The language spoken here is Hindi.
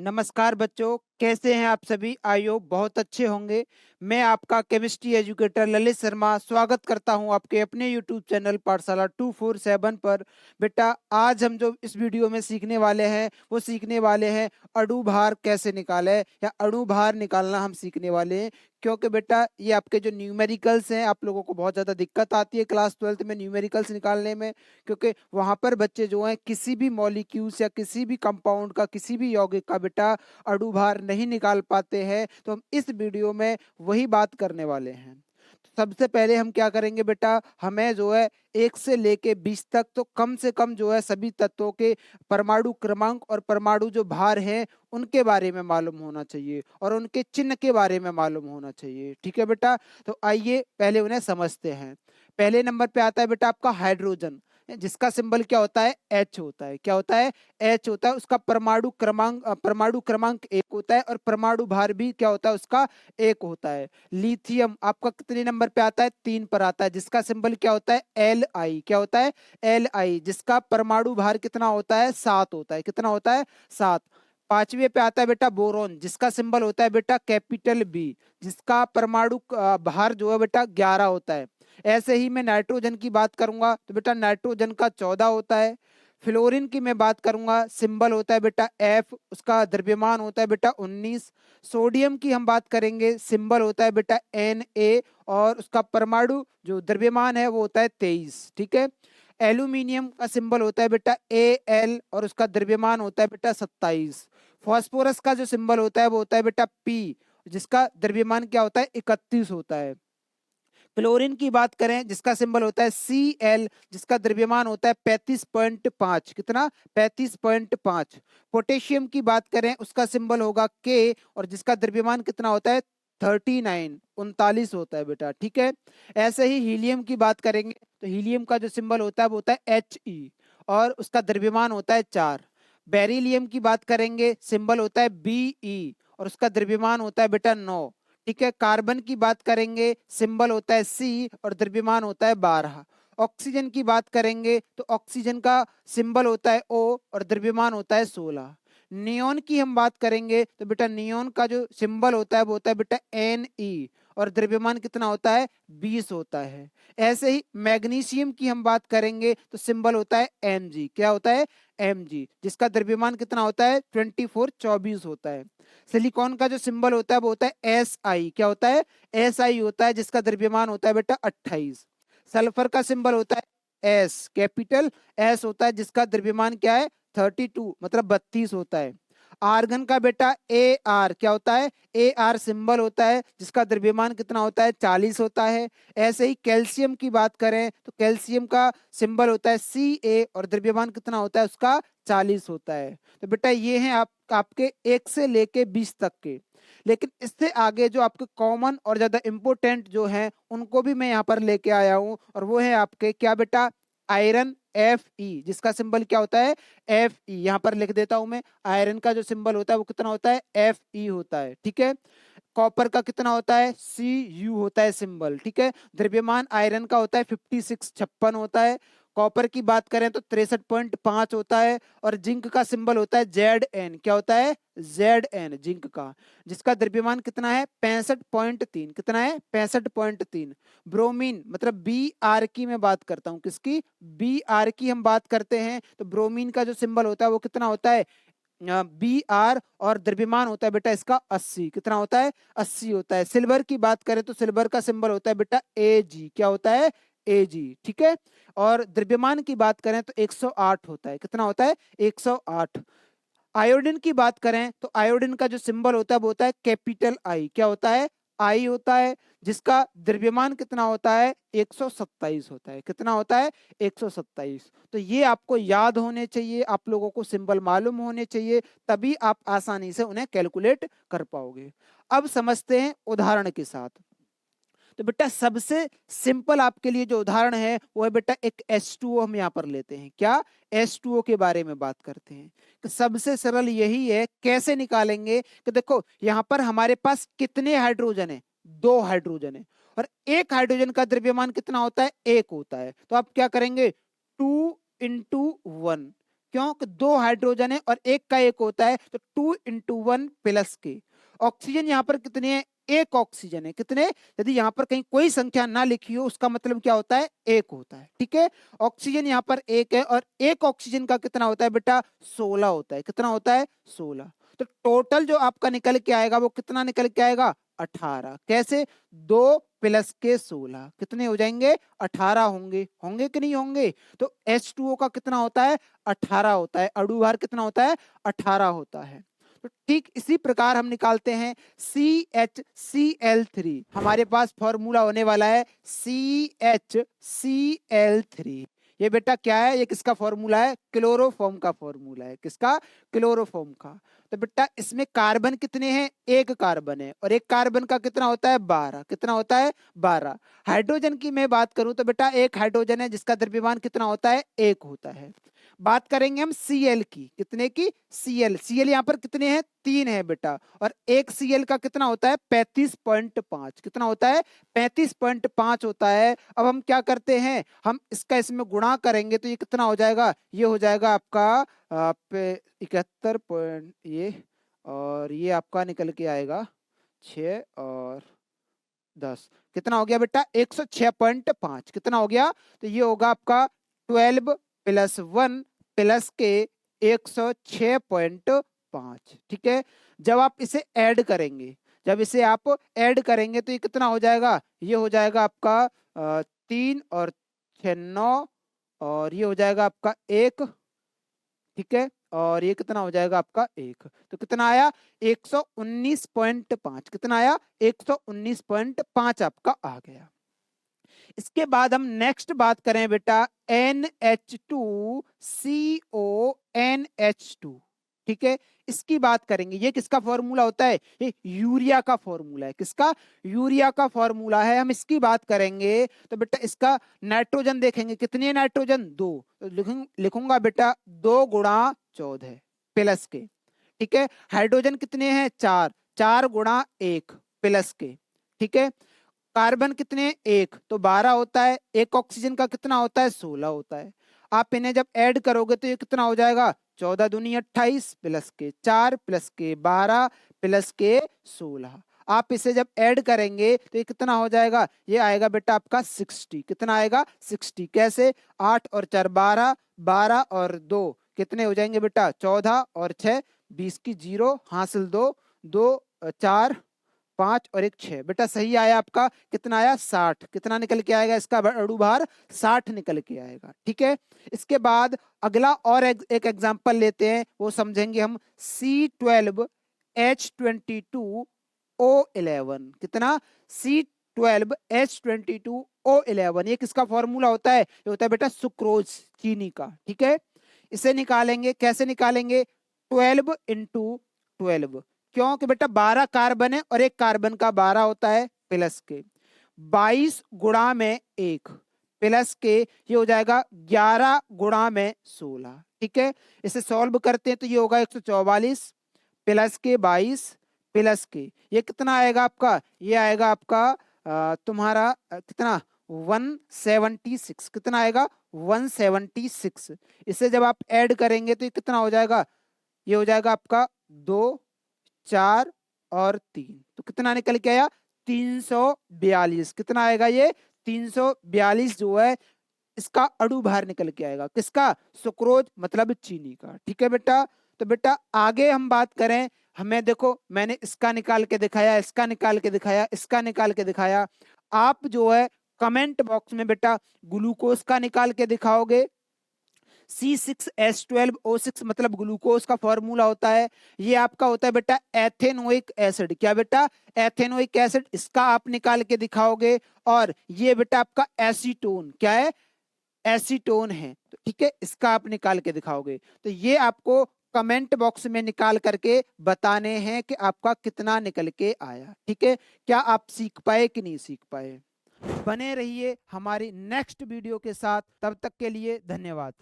नमस्कार बच्चों, कैसे हैं आप सभी? आई होप बहुत अच्छे होंगे। मैं आपका केमिस्ट्री एजुकेटर ललित शर्मा स्वागत करता हूं आपके अपने यूट्यूब चैनल पाठशाला 247 पर। बेटा, आज हम जो इस वीडियो में सीखने वाले हैं वो सीखने वाले हैं अणु भार कैसे निकाले या अणु भार निकालना हम सीखने वाले हैं। क्योंकि बेटा ये आपके जो न्यूमेरिकल्स हैं, आप लोगों को बहुत ज़्यादा दिक्कत आती है क्लास 12th में न्यूमेरिकल्स निकालने में, क्योंकि वहाँ पर बच्चे जो हैं किसी भी मॉलिक्यूल्स या किसी भी कंपाउंड का, किसी भी यौगिक का बेटा अणु भार नहीं निकाल पाते हैं। तो हम इस वीडियो में वही बात करने वाले हैं। तो सबसे पहले हम क्या करेंगे बेटा, हमें जो है 1 से लेके 20 तक तो कम से कम जो है सभी तत्वों के परमाणु क्रमांक और परमाणु जो भार हैं उनके बारे में मालूम होना चाहिए और उनके चिन्ह के बारे में मालूम होना चाहिए। ठीक है बेटा, तो आइए पहले उन्हें समझते हैं। पहले नंबर पे आता है बेटा आपका हाइड्रोजन, जिसका सिंबल क्या होता है? एच होता है। क्या होता है? एच होता है। उसका परमाणु क्रमांक 1 होता है और परमाणु भार भी क्या होता है? उसका 1 होता है। लिथियम आपका कितने नंबर पे आता है? 3 पर आता है, जिसका सिंबल क्या होता है? L I. क्या होता है? एल आई, जिसका परमाणु भार कितना होता है? 7 होता है। कितना होता है? 7। पांचवे पे आता है बेटा बोरोन, जिसका सिंबल होता है बेटा कैपिटल बी, जिसका परमाणु भार जो है बेटा 11 होता है। ऐसे ही मैं नाइट्रोजन की बात करूंगा तो बेटा नाइट्रोजन का 14 होता है। फ्लोरीन की मैं बात करूंगा, सिंबल होता है बेटा एफ, उसका द्रव्यमान होता है बेटा 19। सोडियम की हम बात करेंगे, सिंबल होता है बेटा एन ए और उसका परमाणु जो द्रव्यमान है वो होता है 23। ठीक है। एल्यूमिनियम का सिंबल होता है बेटा ए एल और उसका द्रव्यमान होता है बेटा 27। फॉस्फोरस का जो सिंबल होता है वो होता है बेटा पी, जिसका द्रव्यमान क्या होता है? 31 होता है। क्लोरीन की बात करें, जिसका सिंबल होता है सी एल, जिसका द्रव्यमान होता है 35.5। कितना? 35.5। पोटेशियम की बात करें, उसका सिंबल होगा के और जिसका द्रव्यमान कितना होता है? 39 होता है बेटा। ठीक है। ऐसे ही हीलियम की बात करेंगे तो हीलियम का जो सिंबल होता है वो होता है एच ई और उसका द्रव्यमान होता है 4। बेरिलियम की बात करेंगे, सिंबल होता है बी ई और उसका द्रव्यमान होता है बेटा 9। ठीक है। कार्बन की बात करेंगे, सिंबल होता है सी और द्रव्यमान होता है 12। ऑक्सीजन की बात करेंगे तो ऑक्सीजन का सिंबल होता है ओ और द्रव्यमान होता है 16। नियोन की हम बात करेंगे तो बेटा नियोन का जो सिंबल होता है वो होता है बेटा एन ई और द्रव्यमान कितना होता है? 20 होता है। ऐसे ही मैग्नीशियम की हम बात करेंगे तो सिंबल होता है एम जी। क्या होता है? एम जी, जिसका द्रव्यमान कितना होता है? 24 होता है। सिलिकॉन का जो सिंबल होता है वो होता है एस आई। क्या होता है? एस आई होता है, जिसका द्रव्यमान होता है बेटा 28। सल्फर का सिंबल होता है एस, कैपिटल एस होता है, जिसका द्रव्यमान क्या है? 32 मतलब 32 होता है। आर्गन का बेटा ए आर, क्या होता है? ए आर सिंबल होता है, जिसका द्रव्यमान कितना होता है? 40 होता है। ऐसे ही कैल्शियम की बात करें तो कैल्शियम का सिंबल होता है सी ए और द्रव्यमान कितना होता है? उसका 40 होता है। तो बेटा ये हैं आपके 1 से लेके 20 तक के। लेकिन इससे आगे जो आपके कॉमन और ज्यादा इंपोर्टेंट जो हैं उनको भी मैं यहाँ पर लेके आया हूँ, और वो है आपके क्या बेटा? आयरन एफ ई, जिसका सिंबल क्या होता है? F E. यहाँ पर लिख देता हूं मैं, आयरन का जो सिंबल होता है वो कितना होता है? एफ ई होता है। ठीक है। कॉपर का कितना होता है? सी यू होता है सिंबल। ठीक है। द्रव्यमान आयरन का होता है 56 होता है। कॉपर की बात करें तो 63.5 होता है और जिंक का सिंबल होता है जेड एन। क्या होता है? जेड एन, जिंक का, जिसका द्रव्यमान कितना है? 65.3। कितना है? 65.3। ब्रोमीन मतलब बी आर की मैं बात करता हूं, किसकी? बी आर की हम बात करते हैं तो ब्रोमीन का जो सिंबल होता है वो कितना होता है? बी आर और द्रव्यमान होता है बेटा इसका 80। कितना होता है? 80 होता है। सिल्वर की बात करें तो सिल्वर का सिंबल होता है बेटा ए जी। क्या होता है? ए जी। ठीक है। और द्रव्यमान की बात करें तो 108 होता है। कितना होता है? 108। आयोडीन की बात करें तो आयोडीन का जो सिंबल होता है वो होता है कैपिटल आई। क्या होता है? आई होता है, जिसका द्रव्यमान कितना होता है? 127 होता है। कितना होता है? 127। तो ये आपको याद होने चाहिए, आप लोगों को सिंबल मालूम होने चाहिए, तभी आप आसानी से उन्हें कैलकुलेट कर पाओगे। अब समझते हैं उदाहरण के साथ। तो बेटा सबसे सिंपल आपके लिए जो उदाहरण है वो है बेटा एक H2O हम यहाँ पर लेते हैं। क्या? H2O के बारे में बात करते हैं कि सबसे सरल यही है, कैसे निकालेंगे कि देखो यहाँ पर हमारे पास कितने हाइड्रोजन है? 2 हाइड्रोजन है और एक हाइड्रोजन का द्रव्यमान कितना होता है? 1 होता है। तो आप क्या करेंगे? 2 × 1 क्यों कि 2 हाइड्रोजन है और एक का एक होता है, तो 2 इंटू 1 प्लस के। ऑक्सीजन यहाँ पर कितने हैं? एक ऑक्सीजन है। कितने? यदि यहाँ पर कहीं कोई संख्या ना लिखी हो उसका मतलब क्या होता है? एक होता है। ठीक है, ऑक्सीजन यहाँ पर एक है और एक ऑक्सीजन का कितना होता है बेटा? 16 होता है। कितना होता है? 16। तो टोटल जो आपका निकल के आएगा वो कितना निकल के आएगा? 18। कैसे? 2 प्लस के 16 कितने हो जाएंगे? 18 होंगे। होंगे कि नहीं होंगे? तो H2O का कितना होता है? 18 होता है। अणु भार कितना होता है? 18 होता है। तो ठीक इसी प्रकार हम निकालते हैं CHCl3। हमारे पास फॉर्मूला होने वाला है CHCl3। ये बेटा क्या है? ये किसका फॉर्मूला है? क्लोरोफॉर्म का फॉर्मूला है। किसका? क्लोरोफॉर्म का। तो बेटा इसमें कार्बन कितने हैं? एक कार्बन है और एक कार्बन का कितना होता है? 12। कितना होता है? 12। हाइड्रोजन की मैं बात करूं तो बेटा एक हाइड्रोजन है जिसका द्रव्यमान कितना होता है? एक होता है। बात करेंगे हम Cl की। कितने की? Cl यहाँ पर कितने हैं? 3 है बेटा और एक Cl का कितना होता है? 35.5। कितना होता है? 35.5 होता है। अब हम क्या करते हैं? हम इसका इसमें गुणा करेंगे तो ये कितना हो जाएगा? ये हो जाएगा आपका 71 पॉइंट ये, और ये आपका निकल के आएगा 6 और 10। कितना हो गया बेटा? 106.5। कितना हो गया? तो ये होगा आपका 12 प्लस 1 प्लस के 106.5। ठीक है, जब आप इसे ऐड करेंगे, जब इसे आप ऐड करेंगे तो ये कितना हो जाएगा? ये हो जाएगा आपका 3 और 6 9, और ये हो जाएगा आपका 1। ठीक है, और ये कितना हो जाएगा आपका? 1। तो कितना आया? 119.5। कितना आया? 119.5 आपका आ गया। इसके बाद हम नेक्स्ट बात करें बेटा NH2CONH2। ठीक है, इसकी बात करेंगे। ये किसका फॉर्मूला होता है? ये यूरिया का फॉर्मूला है। किसका? यूरिया का फॉर्मूला है। हम इसकी बात करेंगे तो बेटा इसका नाइट्रोजन देखेंगे। कितने नाइट्रोजन? 2। तो लिखूंगा बेटा 2 गुणा 14 प्लस के। ठीक है, हाइड्रोजन कितने हैं? 4। 4 गुणा 1 प्लस के। ठीक है, कार्बन कितने? 1, तो 12 होता है। एक ऑक्सीजन का कितना होता है? 16 होता है। आप इन्हें जब ऐड करोगे तो ये कितना हो जाएगा? 14 दूनी 28 प्लस के 4 प्लस के 12 प्लस के 16। आप इसे जब ऐड करेंगे तो ये कितना हो जाएगा? ये आएगा बेटा आपका 60। कितना आएगा? 60। कैसे? 8 और 4 12, 12 और 2 कितने हो जाएंगे बेटा? 14 और 6 20 की 0 हासिल 2, 2 4 5 और 1 6। बेटा सही आया आपका। कितना आया? 60। कितना निकल के आएगा? इसका अणु भार 60 निकल के आएगा। ठीक है, इसके बाद अगला और एक एग्जांपल लेते हैं, वो समझेंगे हम। C12H22O11। कितना? C12H22O11। ये किसका फॉर्मूला होता है? ये होता है बेटा सुक्रोज, चीनी का। ठीक है, इसे निकालेंगे। कैसे निकालेंगे? 12 इंटू 12। क्योंकि बेटा 12 कार्बन है और एक कार्बन का 12 होता है प्लस के 22 गुणा में 1 प्लस के ये हो जाएगा 11 गुणा में 16। ठीक है, इसे सॉल्व करते हैं तो ये होगा 144 प्लस के 22 प्लस के ये कितना आएगा आपका? ये आएगा आपका तुम्हारा कितना? 176। कितना आएगा? 176। इसे जब आप ऐड करेंगे तो ये कितना हो जाएगा? ये हो जाएगा आपका 2 4 और 3। तो कितना निकल के आया? 342। कितना आएगा? ये 342 जो है इसका अणु भार निकल के आएगा। किसका? सुक्रोज मतलब चीनी का। ठीक है बेटा, तो बेटा आगे हम बात करें। हमें देखो मैंने इसका निकाल के दिखाया, इसका निकाल के दिखाया, इसका निकाल के दिखाया। आप जो है कमेंट बॉक्स में बेटा ग्लूकोज का निकाल के दिखाओगे। C6H12O6 मतलब ग्लूकोज का फॉर्मूला होता है। ये आपका होता है बेटा एथेनोइक एसिड। क्या बेटा? Ethanoic acid. इसका आप निकाल के दिखाओगे। और ये बेटा आपका एसीटोन। क्या है? एसीटोन है। तो ठीक है, इसका आप निकाल के दिखाओगे। तो ये आपको कमेंट बॉक्स में निकाल करके बताने हैं कि आपका कितना निकल के आया। ठीक है, क्या आप सीख पाए कि नहीं सीख पाए? बने रहिए हमारी नेक्स्ट वीडियो के साथ। तब तक के लिए धन्यवाद।